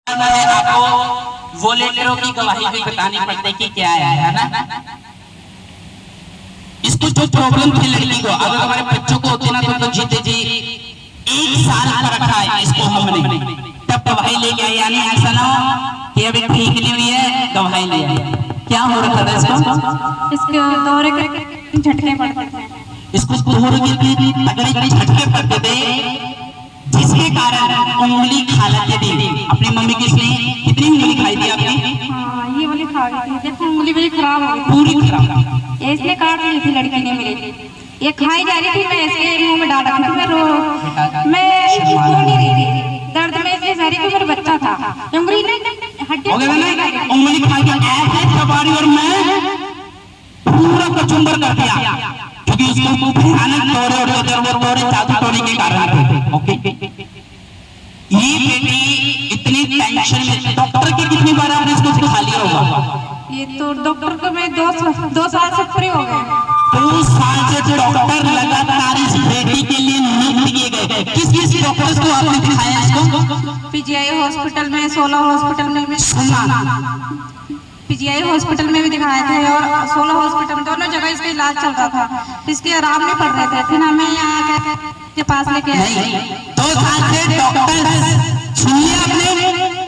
आपको वॉलेंटियरों की गवाही भी बतानी पड़ती कि क्या है ना। इसको जो प्रॉब्लम थी लड़की को, अगर हमारे बच्चों को होती ना तो जीते जी 1 साल का रखा है इसको हमने, तब गवाही लेके आए। यानी ऐसा ना हो कि अभी ठीक नहीं हुई है गवाही ले आए। क्या हो रखा था इसको दौरे के झटके पड़ते थे, इसको दौरे के तगड़े झटके पड़ते थे, जिसके कारण उंगली खा लेती थी। अपनी मम्मी की कितनी उंगली खाई थी आपने? हाँ, ये वाली खा गई थी। देखो उंगली मेरी खराब हो गई, पूरी खराब। इसने काट ली थी लड़की ने मेरी। ये खाई जा रही थी, मैं इसके मुंह में डाल रखा था। मैं बोल नहीं रही थी, दर्द में इसलिए जा रही थी। मेरा बच्चा था, उंगली ने उंगली खा के ऐसे चबाड़ी और मैं पूरा कचुम्बर कर दिया, क्योंकि इसको भयानक दौरे जादू टोने के कारण। ओके, ये बेटी इतनी टेंशन में, डॉक्टर की कितनी बार आपने इसको दिखा लिया होगा? ये तो डॉक्टर को मैं 2 साल से फ्री हो गए। 2 साल से डॉक्टर लगातार इस बेटी के लिए नियुक्त किए गए। किस डॉक्टर को आपने दिखाया इसको? पीजीआई हॉस्पिटल में, 16 हॉस्पिटल में भी, पीजीआई हॉस्पिटल में भी दिखाए थे और 16 हॉस्पिटल में, दोनों जगह इसका इलाज चल रहा था। इसके आराम नहीं पड़ रहे थे, फिर हमें यहाँ के पास लेके आए। 2 साल से डॉक्टर सुनिए आपने,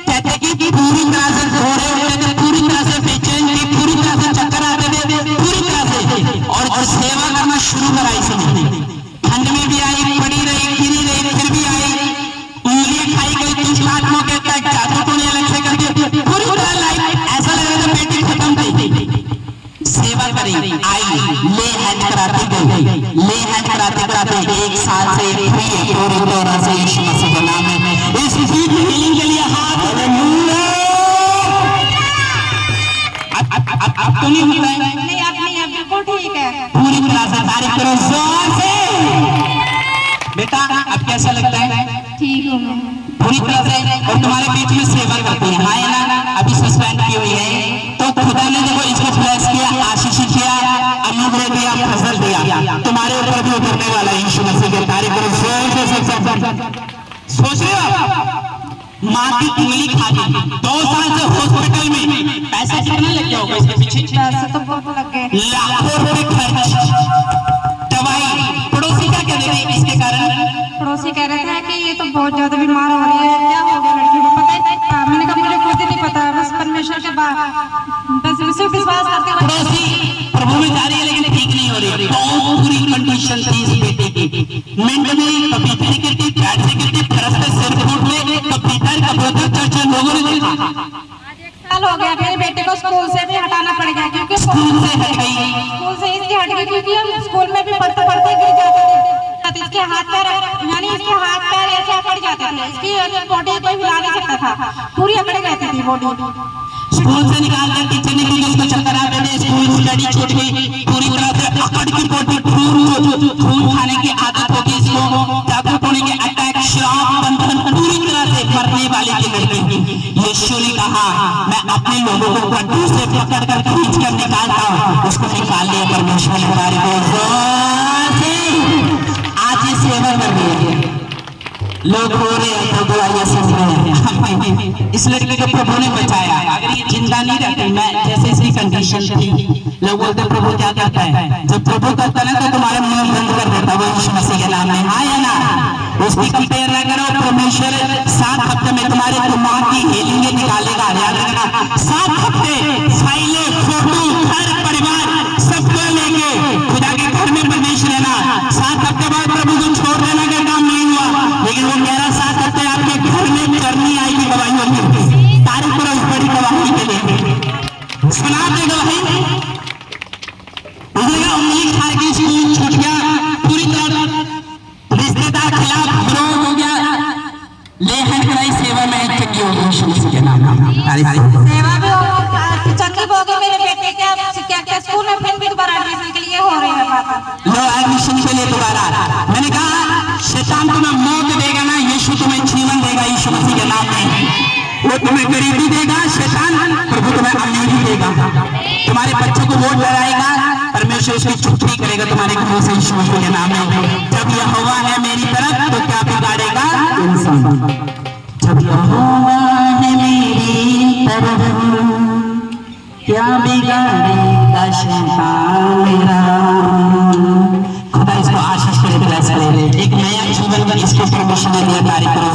कहते कि पूरी तरह से सो रहे होते थे, पूरी तरह से बेचैन थी, पूरी तरह से चक्कर आते थे, पूरी तरह से, और सेवा करना शुरू कराई इसने। ठंड में भी आई, पड़ी रही, गिरी रही, फिर भी आई, उंगलियां खाई गई, कुछ आत्मा के तक जादू टोने अलग से कर दिया, पूरी तरह लाइफ ऐसा लग रहा था बेटी खत्म थी। सेवा करी, आई, ले हैंड कराती गई, ले हैंड कराते कराते 1 साल से फ्री है पूरी तरह से। यीशु मसीह के नाम में इस हीलिंग के लिए हाथ अब तो नहीं होता है? नहीं, अब नहीं, अब बिल्कुल ठीक है। पूरी तरह से तारीफ करो जोर से। बेटा अब कैसा लगता है? ठीक हूँ मैं पूरी तरह से। और तुम्हारे बीच में सेवा करती है, हाँ है ना? अभी सस्पेंड की हुई है, तो खुदा ने देखो इसको ब्लेस किया, आशीषित किया, अनुग्रह दिया, फसल दिया, तुम्हारे ऊपर भी उतरने वाला है। यीशु मसीह के तारीफ करो जोर से। सोच रहे हो माँ की उंगली खा ली, 2 साल से हॉस्पिटल में, पैसा कितना लग गया होगा इसके पीछे? पैसे तो बहुत लग गए, लाखों रुपए खर्च, दवाई। पड़ोसी क्या कह रहे थे इसके कारण? पड़ोसी कह रहे थे कि ये तो बहुत ज्यादा बीमार हो रही है, क्या हो गया लड़की को, पता ही। मैंने कहा मुझे खुद ही नहीं पता, बस परमेश्वर के बस उसे विश्वास करते हुए। पड़ोसी प्रभु में जा रही है लेकिन ठीक नहीं हो रही। तो पूरी कंडीशन थी इस बेटे की, मिनट में पपीते से गिरती, पैर से गिरती, फरस पे सिर फूट ले, पपीता का बोतल चर्चा लोगों ने देखा। साल हो गया, मेरे बेटे को स्कूल से भी हटाना पड़ गया, क्योंकि स्कूल से हट गई, स्कूल से इसलिए हट गई क्योंकि हम स्कूल में भी पढ़ते पढ़ते गिर जाते थे। इसके हाथ पैर, यानी इसके हाथ पैर ऐसे अकड़ जाते थे, इसकी बॉडी कोई हिला नहीं सकता था, पूरी अकड़ जाती थी बॉडी। स्कूल से निकाल कर टीचर ने क्योंकि उसको चक्कर आते थे, स्कूल स्टडी छूट गई, पूरी तरह से अकड़ की बॉडी, खून खाने की आदत होगी इसको, जादू टोने के अटैक, श्राप, बंधन, पूरी तरह से मरने वाली की लड़की। यीशु ने कहा मैं अपने लोगों को कट्टू से पकड़ कर खींच कर निकालता हूँ, उसको निकाल लिया परमेश्वर ने। आज ये सेवा कर रही है, लोग रो रहे हैं तो दुआएं सुन रहे हैं। इस लड़के को प्रभु ने बचाया, अगर ये जिंदा नहीं रहती, मैं जैसे इसकी कंडीशन थी, लोग बोलते प्रभु क्या करता है? जब प्रभु करता है तो तुम्हारे मुंह बंद कर देता है। यीशु मसीह के नाम में, हाँ या ना? उसकी कंपेयर ना करो। परमेश्वर 7 हफ्ते में तुम्हारे दिमाग की हीलिंग निकालेगा, याद रखना। 7 हफ्ते फाइलें, फोटो, घर परिवार सबको लेके खुदा के घर में परमेश्वर रहना। 7 हफ्ते बाद प्रभु को छोड़ देना अगर काम नहीं हुआ, लेकिन वो कह रहा 7 हफ्ते आपके घर में करनी आएगी गवाहियों की। तारीफ करो इस बड़ी गवाही के लिए। सुना दे गवाही। उंगली खा के स्कूल छूट गया, पूरी तरह रिश्तेदार खिलाफ विरोध हो गया, ले हैंड कराई, सेवा में चंगी हो गई। यीशु मसीह के नाम में सेवा भी हो चंगी हो गई मेरे बेटे के। क्या स्कूल में फिर भी दोबारा एडमिशन के लिए हो रही है बात, लो एडमिशन के लिए दोबारा। मैंने कहा शैतान तुम्हें मौत देगा ना, यीशु तुम्हें जीवन देगा। यीशु मसीह के नाम में वो तुम्हें गरीबी देगा, शैतान प्रभु तुम्हें अमीरी देगा। तुम्हारे बच्चों को वोट लगाएगा, परमेश्वर उसकी छुट्टी करेगा तुम्हारे घरों से। यीशु मसीह के नाम में जब यहोवा है मेरी तरफ तो क्या बिगाड़ेगा इंसान? जब यहोवा है क्या बिगाड़ेगा शैतान मेरा। खुदा इसको आशीष करे, ब्लेस करे, एक नया जीवन में इसको प्रमोशन दिया कार्यक्रम